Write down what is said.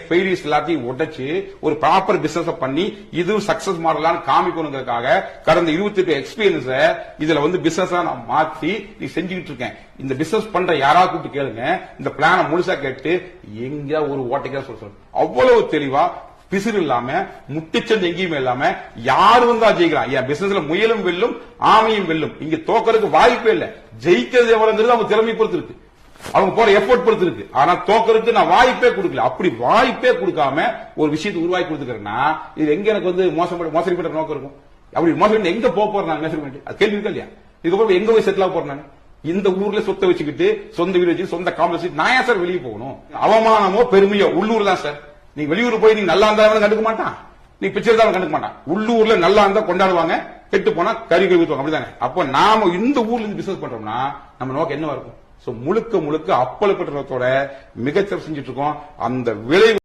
Failures எல்லாத்தையும் உடைச்சு ஒரு ப்ராப்பர் பிசினஸ் பண்ணி இது சக்சஸ் மாடலான்னு காமிக்கணுங்கிறதுக்காக கடந்த 28 எக்ஸ்பீரியன்ஸ இதுல பிசினஸ் நான் மாத்தி நீ செஞ்சுக்கிட்டு இருக்கேன். இந்த பிசினஸ் பண்ற யாராவது கூப்பிட்டு கேளுங்க, இந்த பிளான முழுசா கேட்டு எங்க ஒரு ஓட்டைக்கா சொல்ல அவ்வளவு தெளிவா பிசிறு இல்லாம முட்டிச்சந்து எங்கேயுமே இல்லாம யாரு வந்தா ஜெயிக்கலாம். என் பிசினஸ்ல முயலும் வெல்லும் ஆமையும் வெல்லும். இங்க தோக்கறதுக்கு வாய்ப்பே இல்ல. ஜெயிக்கிறது எவ்வளவுங்கிறது அவங்க திறமை பொறுத்து இருக்கு, அவங்க போற எஃபோர்ட் பொறுத்து இருக்கு. ஆனா தோக்கறதுக்கு நான் வாய்ப்பே கொடுக்கல. அப்படி வாய்ப்பே கொடுக்காம ஒரு விஷயத்தை உருவாக்கி கொடுத்துக்கிறேன்னா இது எங்க எனக்கு மோசடிப்பட்ட நோக்கம் இருக்கும்? அப்படி மோசடி எங்க போறேன் மெஷர்மெண்ட்? அது கேள்வி இருக்கா இல்லையா? இதுக்கப்புறம் எங்க போய் செட்டில் ஆக போறேன்? இந்த ஊர்ல சொத்தை வச்சுக்கிட்டு சொந்த வீடு வச்சு சொந்த காம்பஸ் நான் ஏன் சார் வெளியே போகணும்? அவமானமோ பெருமையோ உள்ளூர் தான் சார். நீ வெளியூர் போய் நீ நல்லா இருந்தாலும் கண்டுக்க மாட்டான், நீ பிச்சை தான் கண்டுக்க மாட்டான். உள்ளூர்ல நல்லா இருந்தா கொண்டாடுவாங்க, கெட்டு போனா கறி கழுவிடுவாங்க. அப்படிதானே? அப்ப நாம இந்த ஊர்ல இருந்து பிசினஸ் பண்றோம்னா நம்ம நோக்கம் என்னவா இருக்கும்? முழுக்க முழுக்க அப்பளப்பட்ட நோக்கத்தோட மிகச்சிறப்பு செஞ்சுட்டு இருக்கோம். அந்த விளைவு